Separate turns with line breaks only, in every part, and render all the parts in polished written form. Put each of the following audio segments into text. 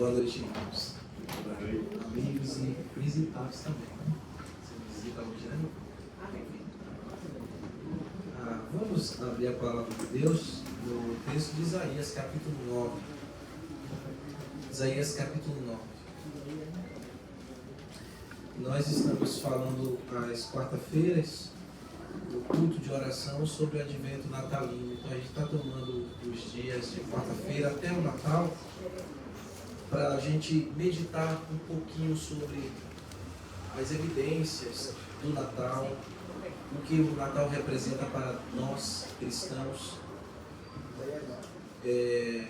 Boa noite, irmãos. Amigos e visitados também. Você visita hoje, né? Vamos abrir a palavra de Deus no texto de Isaías, capítulo 9. Isaías, capítulo 9. Nós estamos falando às quarta-feiras, no culto de oração, sobre o advento natalino. Então a gente está tomando os dias de quarta-feira até o Natal, para a gente meditar um pouquinho sobre as evidências do Natal, o que o Natal representa para nós cristãos. E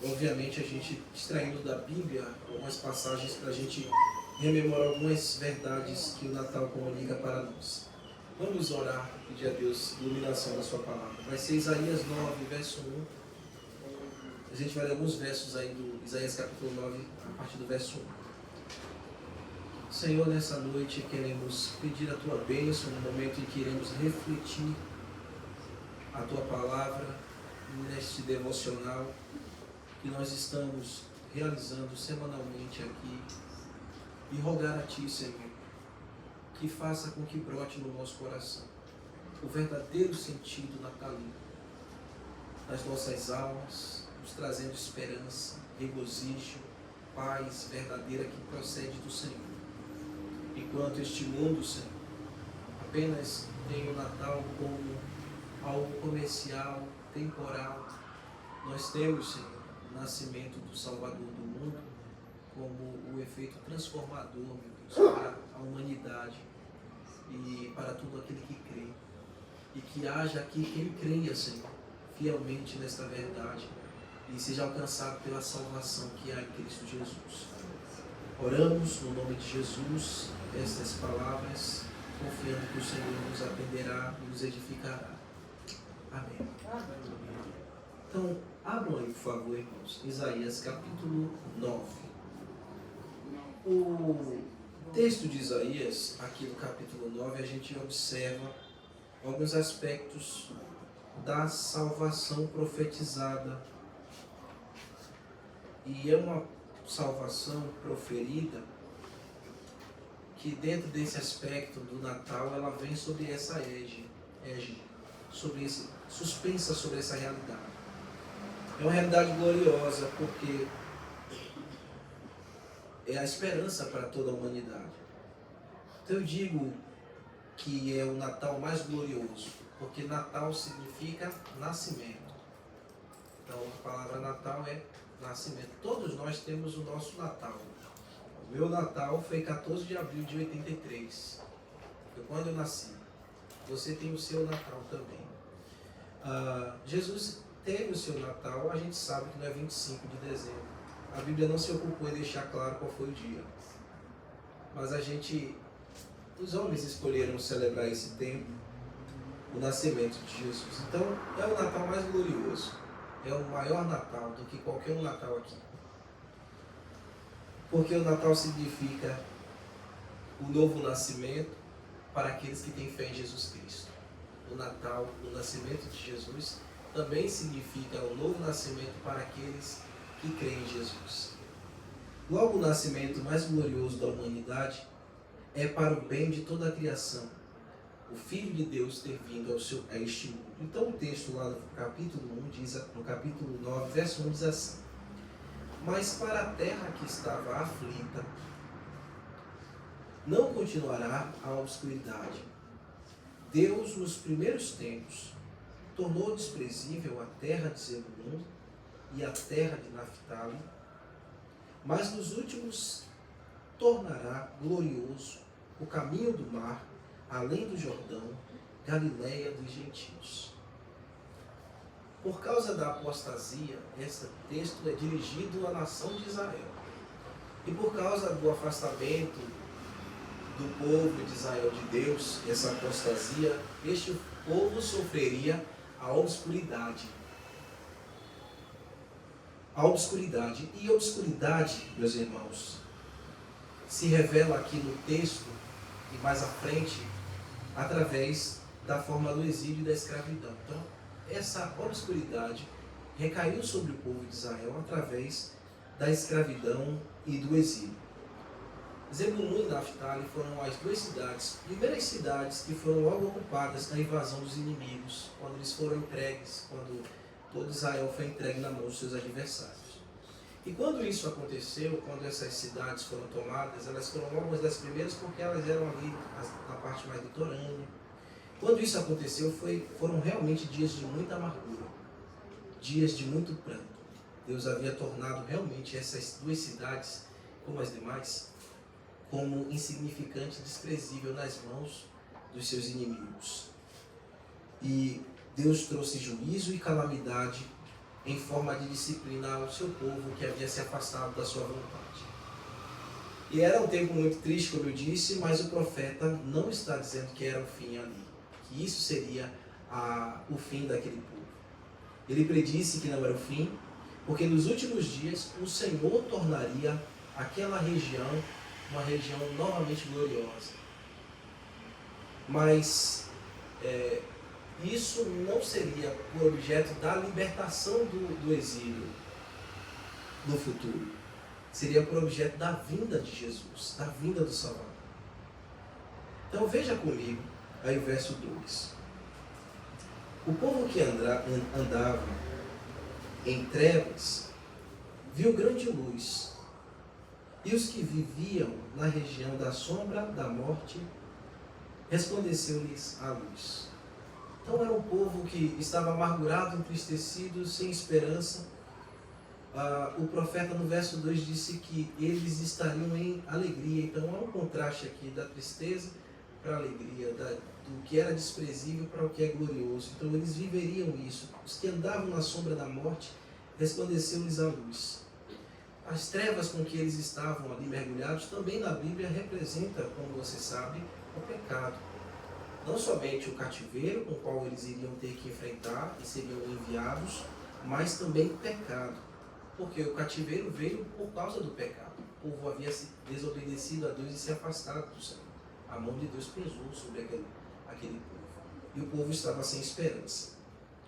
obviamente a gente extraindo da Bíblia algumas passagens para a gente rememorar algumas verdades que o Natal comunica para nós. Vamos orar, pedir a Deus iluminação da sua palavra. Vai ser Isaías 9, verso 1. A gente vai ler alguns versos aí do Isaías capítulo 9, a partir do verso 1. Senhor, nessa noite queremos pedir a tua bênção no momento em que iremos refletir a tua palavra neste devocional que nós estamos realizando semanalmente aqui, e rogar a ti, Senhor, que faça com que brote no nosso coração o verdadeiro sentido natalino das nossas almas, nos trazendo esperança, regozijo, paz verdadeira que procede do Senhor. Enquanto este mundo, Senhor, apenas tem o Natal como algo comercial, temporal, nós temos, Senhor, o nascimento do Salvador do mundo como o efeito transformador, meu Deus, para a humanidade e para todo aquele que crê. E que haja aqui quem creia, Senhor, fielmente nesta verdade e seja alcançado pela salvação que há em Cristo Jesus. Oramos no nome de Jesus estas palavras, confiando que o Senhor nos atenderá e nos edificará. Amém. Então, abram aí, por favor, irmãos, Isaías capítulo 9. O texto de Isaías, aqui no capítulo 9, a gente observa alguns aspectos da salvação profetizada. E é uma salvação proferida que, dentro desse aspecto do Natal, ela vem sobre essa égide, suspensa sobre essa realidade. É uma realidade gloriosa, porque é a esperança para toda a humanidade. Então eu digo que é o Natal mais glorioso, porque Natal significa nascimento. Então a palavra Natal é nascimento. Todos nós temos o nosso Natal. O meu Natal foi 14 de abril de 83. Foi quando eu nasci. Você tem o seu Natal também. Jesus teve o seu Natal, a gente sabe que não é 25 de dezembro. A Bíblia não se ocupou em deixar claro qual foi o dia. Mas os homens escolheram celebrar esse tempo, o nascimento de Jesus. Então, é o Natal mais glorioso. É o maior Natal do que qualquer um Natal aqui. Porque o Natal significa o novo nascimento para aqueles que têm fé em Jesus Cristo. O Natal, o nascimento de Jesus, também significa o novo nascimento para aqueles que creem em Jesus. Logo, o nascimento mais glorioso da humanidade é para o bem de toda a criação, o Filho de Deus ter vindo a este mundo. Então o texto lá no capítulo 1 diz, no capítulo 9, verso 1 diz assim: mas para a terra que estava aflita, não continuará a obscuridade. Deus, nos primeiros tempos, tornou desprezível a terra de Zebulun e a terra de Naftali, mas nos últimos tornará glorioso o caminho do mar, além do Jordão, Galileia dos gentios. Por causa da apostasia, esse texto é dirigido à nação de Israel. E por causa do afastamento do povo de Israel de Deus, essa apostasia, este povo sofreria a obscuridade. A obscuridade. E a obscuridade, meus irmãos, se revela aqui no texto e mais à frente através da forma do exílio e da escravidão. Então, essa obscuridade recaiu sobre o povo de Israel através da escravidão e do exílio. Zebulun e Naftali foram as duas primeiras cidades que foram logo ocupadas na invasão dos inimigos, quando eles foram entregues, quando todo Israel foi entregue na mão dos seus adversários. E quando isso aconteceu, quando essas cidades foram tomadas, elas foram algumas das primeiras porque elas eram ali na parte mais litorânea. Quando isso aconteceu, foram realmente dias de muita amargura, dias de muito pranto. Deus havia tornado realmente essas duas cidades, como as demais, como insignificante e desprezível nas mãos dos seus inimigos. E Deus trouxe juízo e calamidade em forma de disciplinar o seu povo que havia se afastado da sua vontade. E era um tempo muito triste, como eu disse, mas o profeta não está dizendo que era o fim ali, que isso seria o fim daquele povo. Ele predisse que não era o fim, porque nos últimos dias o Senhor tornaria aquela região uma região novamente gloriosa. Mas isso não seria o objeto da libertação do exílio no futuro. Seria por objeto da vinda de Jesus, da vinda do Salvador. Então veja comigo aí o verso 2. O povo que andava em trevas viu grande luz, e os que viviam na região da sombra da morte resplandeceu-lhes a luz. Então era um povo que estava amargurado, entristecido, sem esperança. O profeta no verso 2 disse que eles estariam em alegria. Então há um contraste aqui da tristeza para a alegria, do que era desprezível para o que é glorioso. Então eles viveriam isso. Os que andavam na sombra da morte resplandeceu-lhes a luz. As trevas com que eles estavam ali mergulhados também na Bíblia representa, como você sabe, o pecado. Não somente o cativeiro com o qual eles iriam ter que enfrentar e seriam enviados, mas também o pecado. Porque o cativeiro veio por causa do pecado. O povo havia se desobedecido a Deus e se afastado do Senhor. A mão de Deus pesou sobre aquele povo. E o povo estava sem esperança.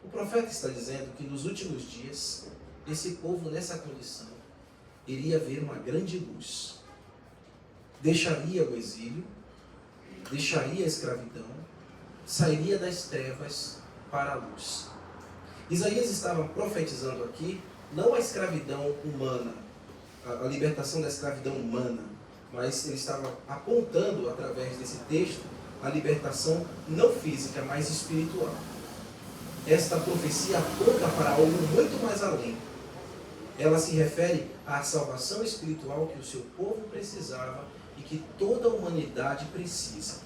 O profeta está dizendo que nos últimos dias, esse povo nessa condição iria ver uma grande luz. Deixaria o exílio, deixaria a escravidão, sairia das trevas para a luz. Isaías estava profetizando aqui, não a escravidão humana, a libertação da escravidão humana, mas ele estava apontando, através desse texto, a libertação não física, mas espiritual. Esta profecia aponta para algo muito mais além. Ela se refere à salvação espiritual que o seu povo precisava e que toda a humanidade precisa.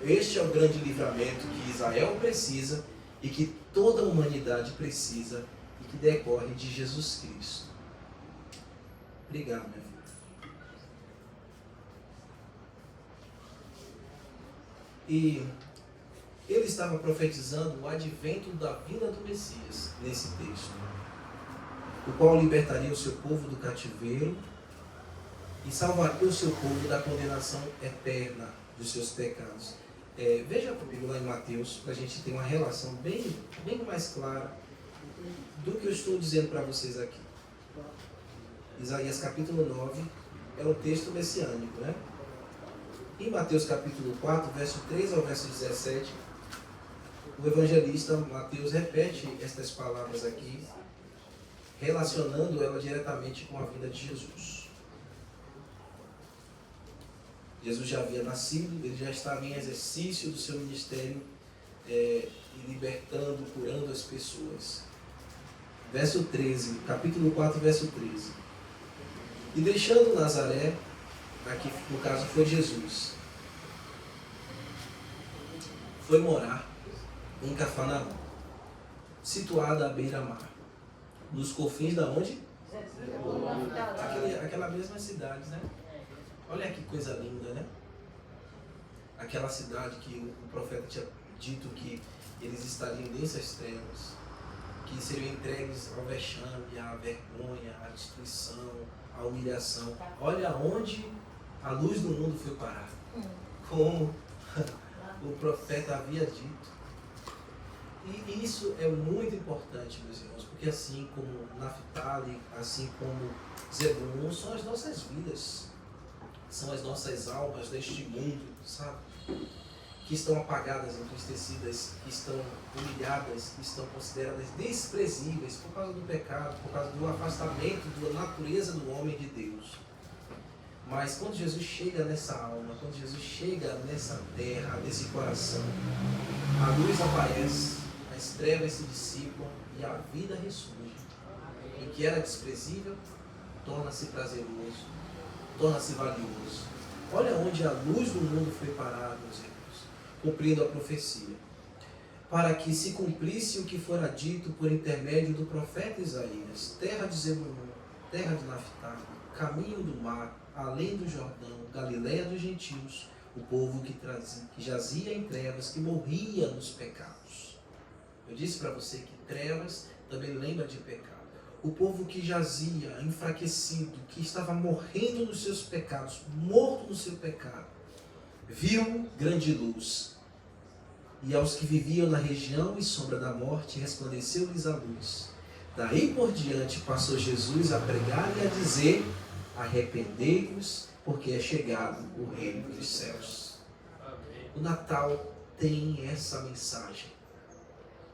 Este é o grande livramento que Israel precisa e que toda a humanidade precisa e que decorre de Jesus Cristo. Obrigado, minha filha. E ele estava profetizando o advento da vinda do Messias nesse texto, o qual libertaria o seu povo do cativeiro e salvaria o seu povo da condenação eterna dos seus pecados. Veja comigo lá em Mateus, para a gente ter uma relação bem mais clara do que eu estou dizendo para vocês aqui. Isaías capítulo 9 é um texto messiânico, né? Em Mateus capítulo 4, verso 3 ao verso 17, o evangelista Mateus repete estas palavras aqui, relacionando ela diretamente com a vinda de Jesus. Jesus já havia nascido, ele já estava em exercício do seu ministério, libertando, curando as pessoas. Verso 13, capítulo 4, verso 13. E deixando Nazaré, aqui no caso foi Jesus, foi morar em Cafarnaum, situada à beira-mar, nos confins da onde? Aquela mesma cidade, né? Olha que coisa linda, né? Aquela cidade que o profeta tinha dito que eles estariam dessas trevas, que seriam entregues ao vexame, à vergonha, à destruição, à humilhação. Olha onde a luz do mundo foi parar. Como o profeta havia dito. E isso é muito importante, meus irmãos, porque assim como Naftali, assim como Zebulun, são as nossas vidas, são as nossas almas deste mundo, sabe? Que estão apagadas, entristecidas, que estão humilhadas, que estão consideradas desprezíveis por causa do pecado, por causa do afastamento da natureza do homem de Deus. Mas quando Jesus chega nessa alma, quando Jesus chega nessa terra, nesse coração, a luz aparece, as trevas se dissipam e a vida ressurge. O que era desprezível torna-se prazeroso, torna-se valioso. Olha onde a luz do mundo foi parar, meus irmãos, cumprindo a profecia, para que se cumprisse o que fora dito por intermédio do profeta Isaías: terra de Zebulun, terra de Naftali, caminho do mar, além do Jordão, Galileia dos gentios, o povo que jazia em trevas, que morria nos pecados. Eu disse para você que trevas também lembra de pecado. O povo que jazia, enfraquecido, que estava morrendo nos seus pecados, morto no seu pecado, viu grande luz. E aos que viviam na região e sombra da morte, resplandeceu-lhes a luz. Daí por diante passou Jesus a pregar e a dizer: arrependei-vos, porque é chegado o reino dos céus. O Natal tem essa mensagem.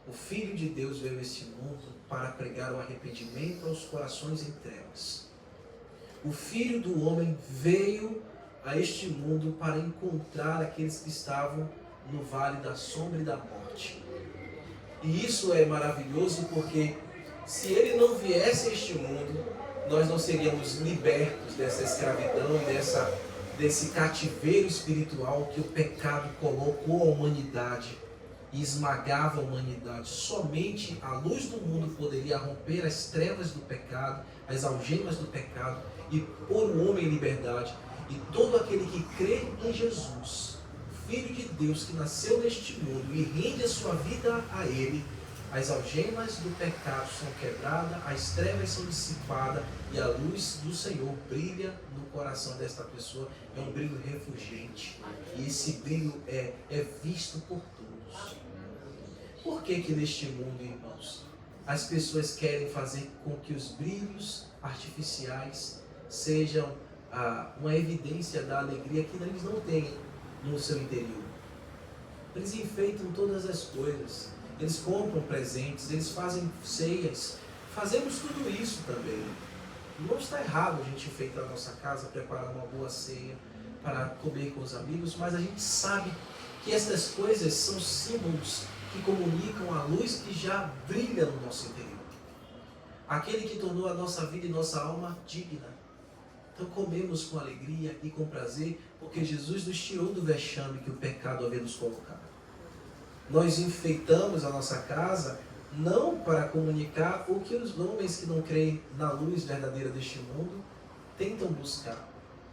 O Filho de Deus veio a este mundo para pregar o arrependimento aos corações em trevas. O Filho do Homem veio a este mundo para encontrar aqueles que estavam no vale da sombra e da morte. E isso é maravilhoso porque se ele não viesse a este mundo, nós não seríamos libertos dessa escravidão, desse cativeiro espiritual que o pecado colocou à humanidade e esmagava a humanidade. Somente a luz do mundo poderia romper as trevas do pecado, as algemas do pecado e pôr o homem em liberdade. E todo aquele que crê em Jesus, Filho de Deus, que nasceu neste mundo e rende a sua vida a Ele, as algemas do pecado são quebradas, as trevas são dissipadas e a luz do Senhor brilha no coração desta pessoa. É um brilho refulgente. E esse brilho é visto por todos. Por que neste mundo, irmãos, as pessoas querem fazer com que os brilhos artificiais sejam uma evidência da alegria que eles não têm no seu interior? Eles enfeitam todas as coisas. Eles compram presentes, eles fazem ceias. Fazemos tudo isso também. Não está errado a gente enfeitar a nossa casa, preparar uma boa ceia para comer com os amigos, mas a gente sabe que essas coisas são símbolos que comunicam a luz que já brilha no nosso interior. Aquele que tornou a nossa vida e nossa alma digna. Então comemos com alegria e com prazer, porque Jesus nos tirou do vexame que o pecado havia nos colocado. Nós enfeitamos a nossa casa não para comunicar o que os homens que não creem na luz verdadeira deste mundo tentam buscar.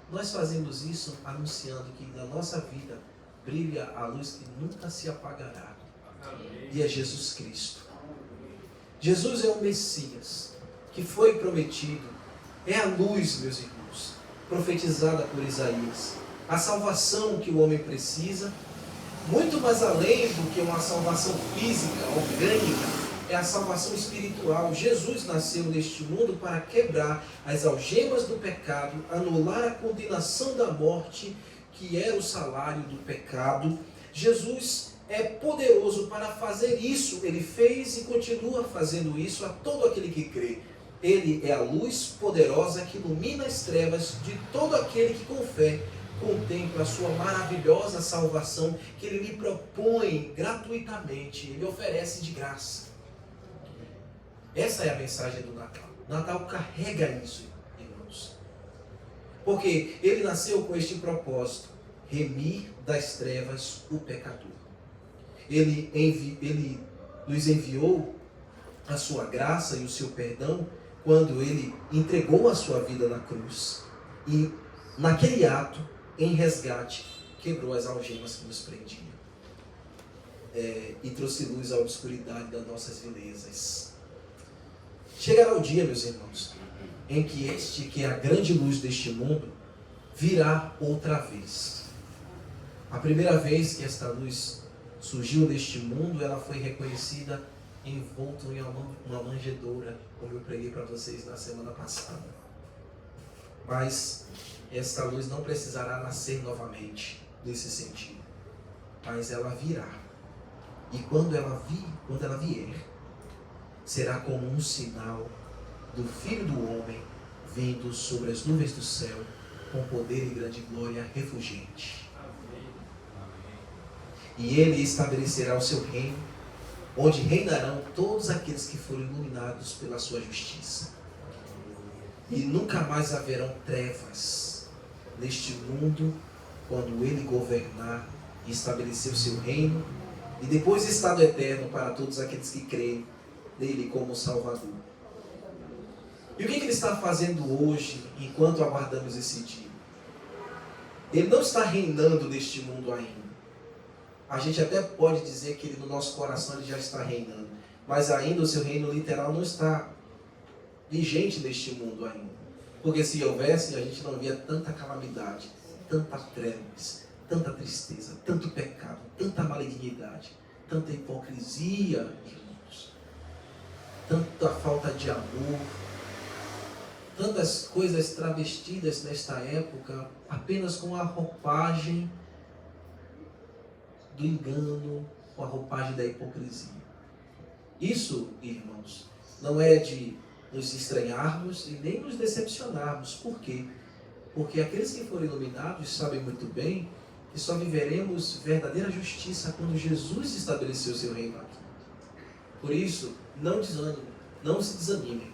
Nós fazemos isso anunciando que na nossa vida brilha a luz que nunca se apagará. E é Jesus Cristo. Jesus é o Messias que foi prometido. É a luz, meus irmãos, profetizada por Isaías. A salvação que o homem precisa, muito mais além do que uma salvação física, orgânica, é a salvação espiritual. Jesus nasceu neste mundo para quebrar as algemas do pecado, anular a condenação da morte, que era o salário do pecado. Jesus é poderoso para fazer isso. Ele fez e continua fazendo isso a todo aquele que crê. Ele é a luz poderosa que ilumina as trevas de todo aquele que com fé contempla a sua maravilhosa salvação que Ele lhe propõe gratuitamente, Ele oferece de graça. Essa é a mensagem do Natal. O Natal carrega isso, irmãos. Porque Ele nasceu com este propósito: remir das trevas o pecador. Ele nos enviou a sua graça e o seu perdão quando Ele entregou a sua vida na cruz. E naquele ato, em resgate, quebrou as algemas que nos prendiam. E trouxe luz à obscuridade das nossas vilezas. Chegará o dia, meus irmãos, em que é a grande luz deste mundo, virá outra vez. A primeira vez que esta luz surgiu neste mundo, ela foi reconhecida envolta em uma manjedoura, como eu preguei para vocês na semana passada. Mas esta luz não precisará nascer novamente nesse sentido, mas ela virá. E quando ela vier, será como um sinal do Filho do Homem vindo sobre as nuvens do céu, com poder e grande glória refulgente. E ele estabelecerá o seu reino, onde reinarão todos aqueles que foram iluminados pela sua justiça. E nunca mais haverão trevas neste mundo, quando ele governar e estabelecer o seu reino, e depois estado eterno para todos aqueles que creem nele como Salvador. E o que ele está fazendo hoje, enquanto aguardamos esse dia? Ele não está reinando neste mundo ainda. A gente até pode dizer que ele, no nosso coração ele já está reinando, mas ainda o seu reino literal não está vigente neste mundo ainda. Porque se houvesse, a gente não via tanta calamidade, tanta trevas, tanta tristeza, tanto pecado, tanta malignidade, tanta hipocrisia, irmãos, tanta falta de amor, tantas coisas travestidas nesta época, apenas com a roupagem do engano, com a roupagem da hipocrisia. Isso, irmãos, não é de nos estranharmos e nem nos decepcionarmos. Por quê? Porque aqueles que foram iluminados sabem muito bem que só viveremos verdadeira justiça quando Jesus estabeleceu o seu reino aqui. Por isso, não se desanimem.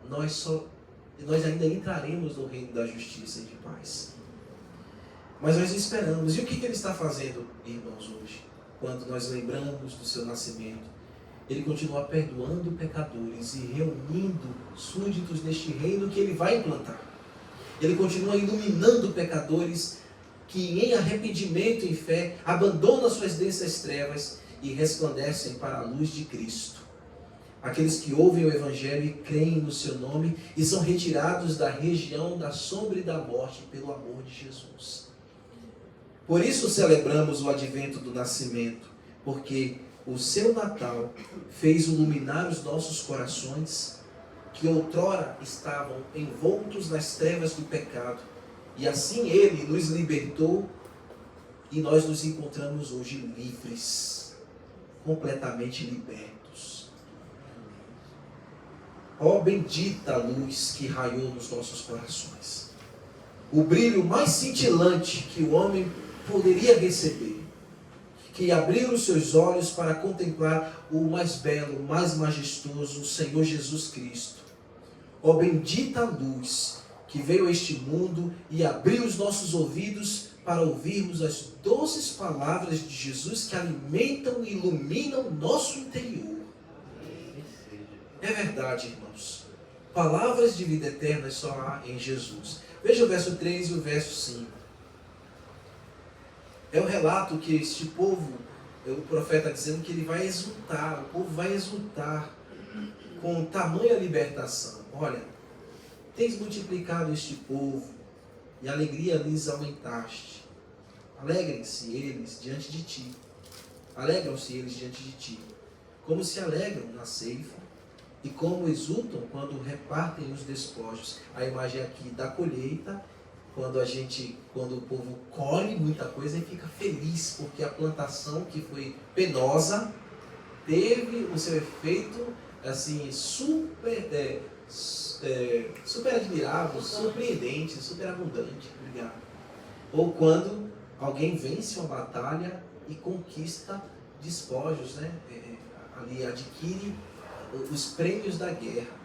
Nós ainda entraremos no reino da justiça e de paz. Mas nós esperamos. E o que ele está fazendo, irmãos, hoje? Quando nós lembramos do seu nascimento, ele continua perdoando pecadores e reunindo súditos neste reino que ele vai implantar. Ele continua iluminando pecadores que em arrependimento e fé abandonam suas densas trevas e resplandecem para a luz de Cristo. Aqueles que ouvem o Evangelho e creem no seu nome e são retirados da região da sombra e da morte pelo amor de Jesus. Por isso celebramos o advento do nascimento, porque o seu Natal fez iluminar os nossos corações, que outrora estavam envoltos nas trevas do pecado, e assim ele nos libertou e nós nos encontramos hoje livres, completamente libertos. Ó bendita luz que raiou nos nossos corações, o brilho mais cintilante que o homem poderia receber, que abriu os seus olhos para contemplar o mais belo, o mais majestoso, o Senhor Jesus Cristo. Ó bendita luz que veio a este mundo e abriu os nossos ouvidos para ouvirmos as doces palavras de Jesus que alimentam e iluminam o nosso interior. É verdade, irmãos. Palavras de vida eterna só há em Jesus. Veja o verso 3 e o verso 5. É o relato que este povo, o profeta dizendo que ele vai exultar, o povo vai exultar com tamanha libertação. Olha, tens multiplicado este povo e a alegria lhes aumentaste. Alegrem-se eles diante de ti. Alegram-se eles diante de ti, como se alegram na ceifa e como exultam quando repartem os despojos. A imagem aqui da colheita, quando o povo colhe muita coisa e fica feliz, porque a plantação que foi penosa teve o seu efeito assim, super admirável, surpreendente, super abundante. Obrigado. Ou quando alguém vence uma batalha e conquista despojos, né? Ali adquire os prêmios da guerra.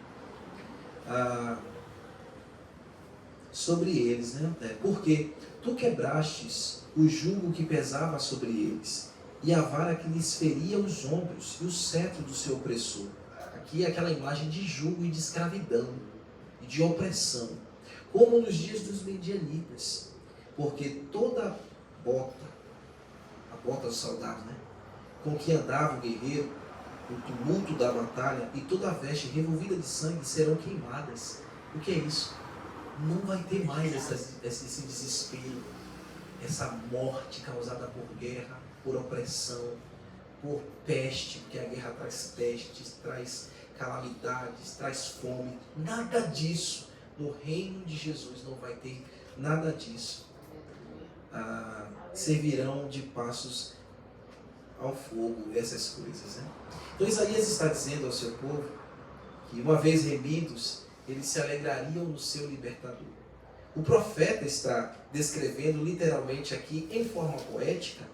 Sobre eles, né? Porque tu quebrastes o jugo que pesava sobre eles, e a vara que lhes feria os ombros, e o cetro do seu opressor. Aqui é aquela imagem de jugo e de escravidão, e de opressão, como nos dias dos medianitas, porque toda a bota do soldado, né? Com que andava o guerreiro, o tumulto da batalha, e toda a veste revolvida de sangue serão queimadas. O que é isso? Não vai ter mais esse desespero. essa morte causada por guerra, por opressão, por peste, porque a guerra traz pestes, traz calamidades, traz fome. Nada disso. No reino de Jesus não vai ter nada disso. Servirão de passos ao fogo essas coisas, né? Então Isaías está dizendo ao seu povo que uma vez remidos, eles se alegrariam no seu libertador. O profeta está descrevendo literalmente aqui, em forma poética,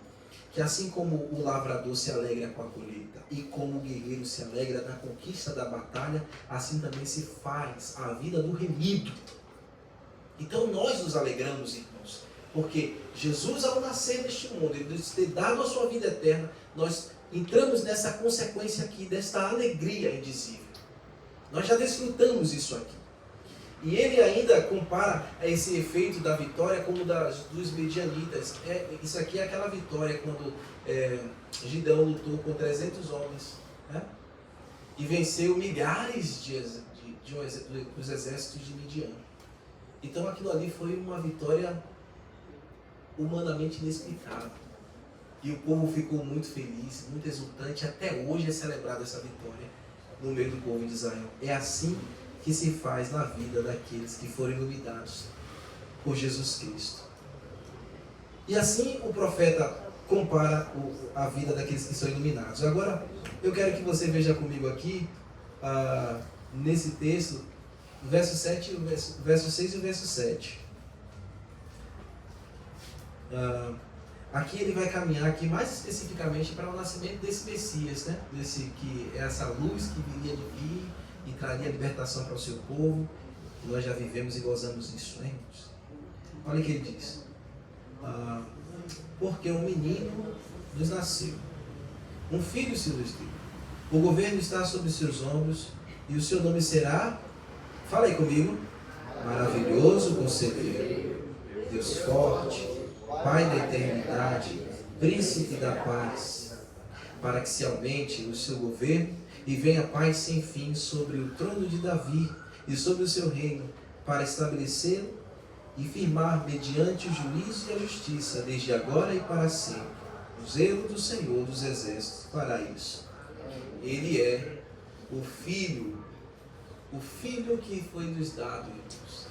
que assim como o lavrador se alegra com a colheita e como o guerreiro se alegra na conquista da batalha, assim também se faz a vida do remido. Então nós nos alegramos, irmãos, porque Jesus, ao nascer neste mundo, ele nos ter dado a sua vida eterna, nós entramos nessa consequência aqui, desta alegria indizível. Nós já desfrutamos isso aqui. E ele ainda compara esse efeito da vitória como dos medianitas. Isso aqui é aquela vitória quando Gideão lutou com 300 homens, né? E venceu milhares dos exércitos de Midian. Então aquilo ali foi uma vitória humanamente inexplicável. E o povo ficou muito feliz, muito exultante. Até hoje é celebrada essa vitória no meio do povo de Israel. É assim que se faz na vida daqueles que foram iluminados por Jesus Cristo. E assim o profeta compara a vida daqueles que são iluminados. Agora, eu quero que você veja comigo aqui, nesse texto, o verso 7, o verso 6 e o verso 7. Aqui ele vai caminhar aqui mais especificamente para o nascimento desse Messias, né? Que é essa luz que viria de vir e traria libertação para o seu povo. E nós já vivemos e gozamos disso, né, irmãos? Olha o que ele diz. Porque um menino nos nasceu, um filho se nos deu. O governo está sobre seus ombros e o seu nome será, fala aí comigo, maravilhoso conselheiro, Deus forte, Pai da eternidade, príncipe da paz, para que se aumente o seu governo e venha paz sem fim sobre o trono de Davi e sobre o seu reino, para estabelecê-lo e firmar mediante o juízo e a justiça, desde agora e para sempre. O zelo do Senhor dos Exércitos fará isso. Ele é o Filho que foi nos dado, irmãos.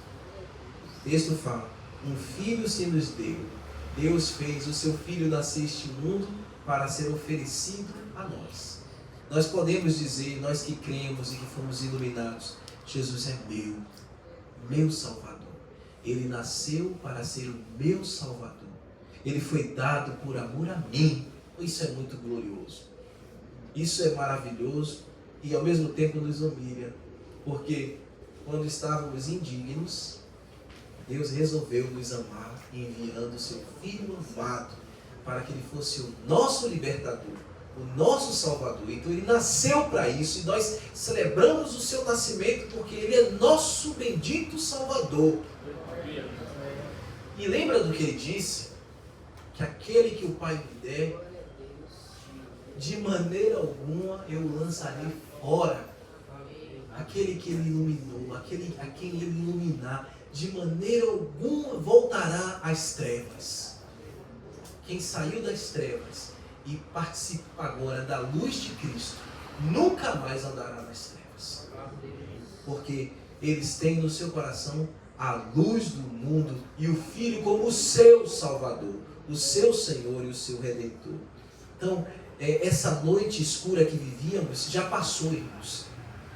O texto fala, um filho se nos deu. Deus fez o seu Filho nascer neste mundo para ser oferecido a nós. Nós podemos dizer, nós que cremos e que fomos iluminados, Jesus é meu Salvador. Ele nasceu para ser o meu Salvador. Ele foi dado por amor a mim. Isso é muito glorioso. Isso é maravilhoso e ao mesmo tempo nos humilha. Porque quando estávamos indignos, Deus resolveu nos amar, enviando o seu Filho amado para que ele fosse o nosso libertador, o nosso Salvador. Então ele nasceu para isso e nós celebramos o seu nascimento porque ele é nosso bendito Salvador. E lembra do que ele disse? Que aquele que o Pai me der, de maneira alguma eu o lançarei fora. Aquele que ele iluminou, a quem ele iluminar, de maneira alguma voltará às trevas. Quem saiu das trevas e participa agora da luz de Cristo, nunca mais andará nas trevas. Porque eles têm no seu coração a luz do mundo e o Filho como o seu Salvador, o seu Senhor e o seu Redentor. Então, essa noite escura que vivíamos já passou, irmãos.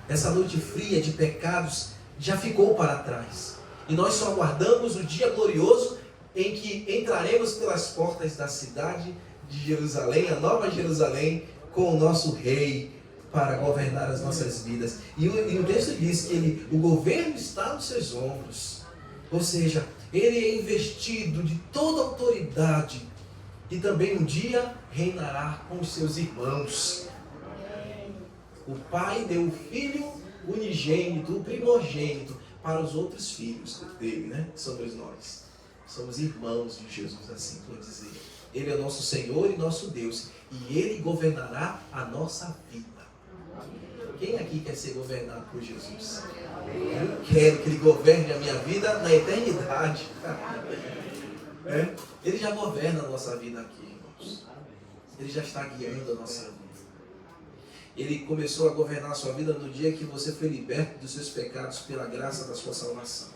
Essa noite fria de pecados já ficou para trás. E nós só aguardamos o dia glorioso em que entraremos pelas portas da cidade de Jerusalém, a Nova Jerusalém, com o nosso Rei para governar as nossas vidas. E o texto diz que o governo está nos seus ombros. Ou seja, ele é investido de toda autoridade e também um dia reinará com os seus irmãos. O Pai deu o Filho unigênito, o primogênito, para os outros filhos dele, né? Somos nós. Somos irmãos de Jesus, assim por dizer. Ele é nosso Senhor e nosso Deus. E Ele governará a nossa vida. Quem aqui quer ser governado por Jesus? Eu quero que Ele governe a minha vida na eternidade. Ele já governa a nossa vida aqui, irmãos. Ele já está guiando a nossa vida. Ele começou a governar a sua vida no dia que você foi liberto dos seus pecados pela graça da sua salvação.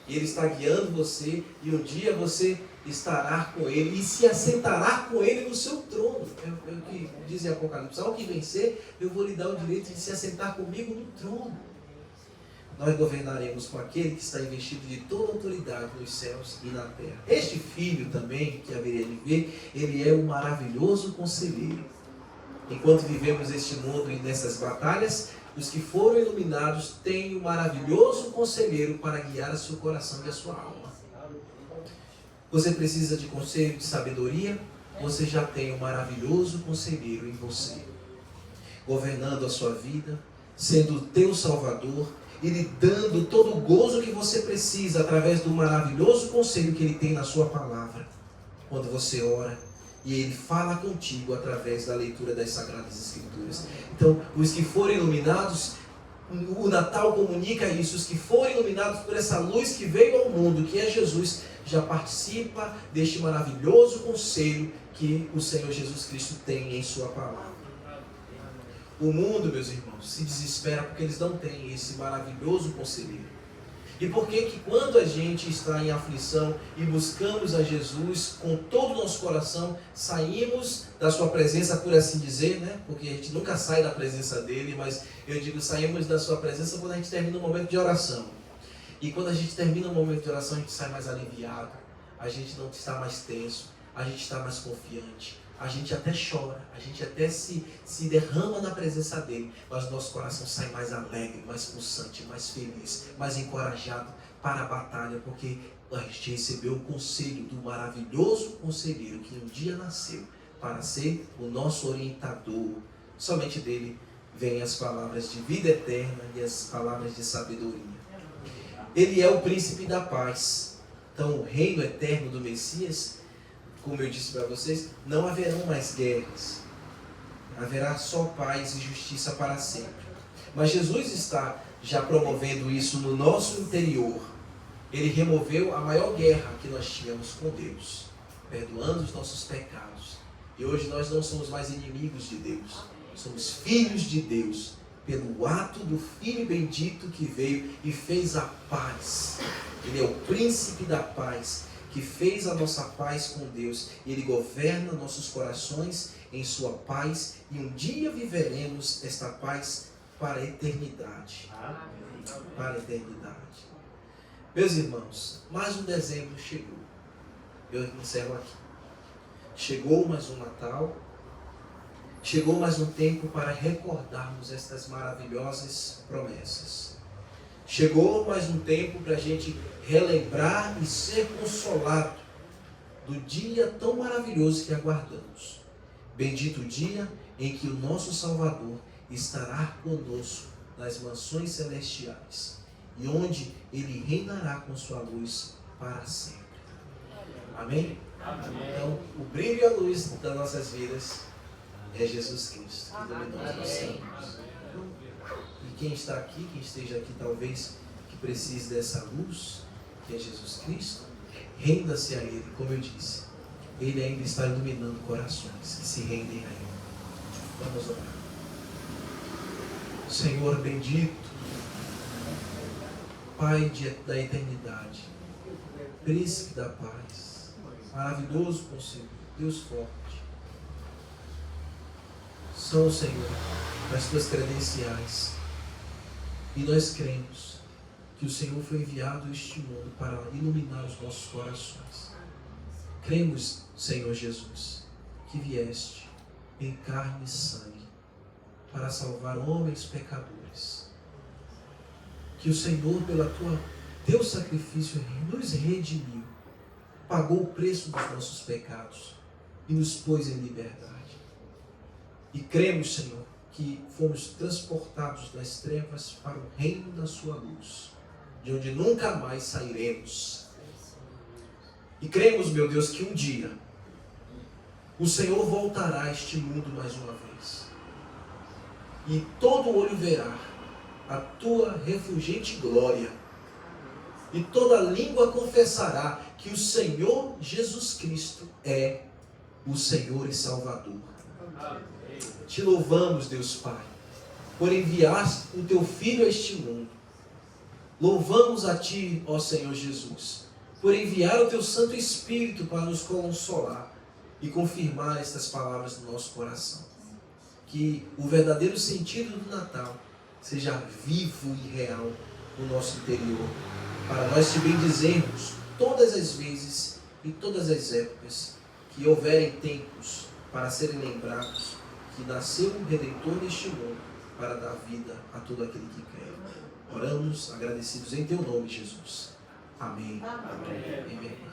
E Ele está guiando você, e um dia você estará com Ele e se assentará com Ele no seu trono. É o que diz em Apocalipse: ao que vencer, eu vou lhe dar o direito de se assentar comigo no trono. Nós governaremos com aquele que está investido de toda autoridade nos céus e na terra. Este Filho também, que haveria de ver, Ele é um maravilhoso conselheiro. Enquanto vivemos este mundo e nessas batalhas, os que foram iluminados têm um maravilhoso conselheiro para guiar a seu coração e a sua alma. Você precisa de conselho de sabedoria? Você já tem um maravilhoso conselheiro em você, governando a sua vida, sendo o teu salvador e lhe dando todo o gozo que você precisa através do maravilhoso conselho que Ele tem na sua palavra. Quando você ora, e Ele fala contigo através da leitura das Sagradas Escrituras. Então, os que forem iluminados, o Natal comunica isso, os que forem iluminados por essa luz que veio ao mundo, que é Jesus, já participa deste maravilhoso conselho que o Senhor Jesus Cristo tem em sua palavra. O mundo, meus irmãos, se desespera porque eles não têm esse maravilhoso conselheiro. E por que quando a gente está em aflição e buscamos a Jesus com todo o nosso coração, saímos da sua presença, por assim dizer, né? Porque a gente nunca sai da presença dele, mas eu digo, saímos da sua presença quando a gente termina um momento de oração. E quando a gente termina um momento de oração, a gente sai mais aliviado, a gente não está mais tenso, a gente está mais confiante, a gente até chora, a gente até se derrama na presença dele, mas o nosso coração sai mais alegre, mais pulsante, mais feliz, mais encorajado para a batalha, porque a gente recebeu o conselho do maravilhoso conselheiro que um dia nasceu para ser o nosso orientador. Somente dele vêm as palavras de vida eterna e as palavras de sabedoria. Ele é o príncipe da paz. Então, o reino eterno do Messias, como eu disse para vocês, não haverão mais guerras. Haverá só paz e justiça para sempre. Mas Jesus está já promovendo isso no nosso interior. Ele removeu a maior guerra que nós tínhamos com Deus, perdoando os nossos pecados. E hoje nós não somos mais inimigos de Deus. Somos filhos de Deus, pelo ato do Filho bendito que veio e fez a paz. Ele é o príncipe da paz, que fez a nossa paz com Deus. E Ele governa nossos corações em sua paz. E um dia viveremos esta paz para a eternidade. Para a eternidade. Meus irmãos, mais um dezembro chegou. Eu encerro aqui. Chegou mais um Natal. Chegou mais um tempo para recordarmos estas maravilhosas promessas. Chegou mais um tempo para a gente relembrar e ser consolado do dia tão maravilhoso que aguardamos. Bendito o dia em que o nosso Salvador estará conosco nas mansões celestiais e onde Ele reinará com sua luz para sempre. Amém? Amém. Então, o brilho e a luz das nossas vidas é Jesus Cristo, que dominou os nossos caminhos. E quem está aqui, quem esteja aqui talvez que precise dessa luz, que é Jesus Cristo, renda-se a Ele, como eu disse. Ele ainda está iluminando corações que se rendem a Ele. Vamos orar. Senhor bendito, Pai da eternidade, Príncipe da paz, maravilhoso conselho, Deus forte, são, Senhor, as tuas credenciais. E nós cremos que o Senhor foi enviado a este mundo para iluminar os nossos corações. Cremos, Senhor Jesus, que vieste em carne e sangue para salvar homens pecadores. Que o Senhor, pelo teu sacrifício, nos redimiu, pagou o preço dos nossos pecados e nos pôs em liberdade. E cremos, Senhor, que fomos transportados das trevas para o reino da sua luz, de onde nunca mais sairemos. E cremos, meu Deus, que um dia o Senhor voltará a este mundo mais uma vez. E todo olho verá a tua refulgente glória. e toda língua confessará que o Senhor Jesus Cristo é o Senhor e Salvador. Te louvamos, Deus Pai, por enviar o Teu Filho a este mundo. Louvamos a Ti, ó Senhor Jesus, por enviar o Teu Santo Espírito para nos consolar e confirmar estas palavras no nosso coração. Que o verdadeiro sentido do Natal seja vivo e real no nosso interior, para nós te bendizermos todas as vezes e todas as épocas que houverem tempos para serem lembrados que nasceu um Redentor neste mundo para dar vida a todo aquele que crê. Oramos agradecidos em Teu nome, Jesus. Amém. Amém. Amém.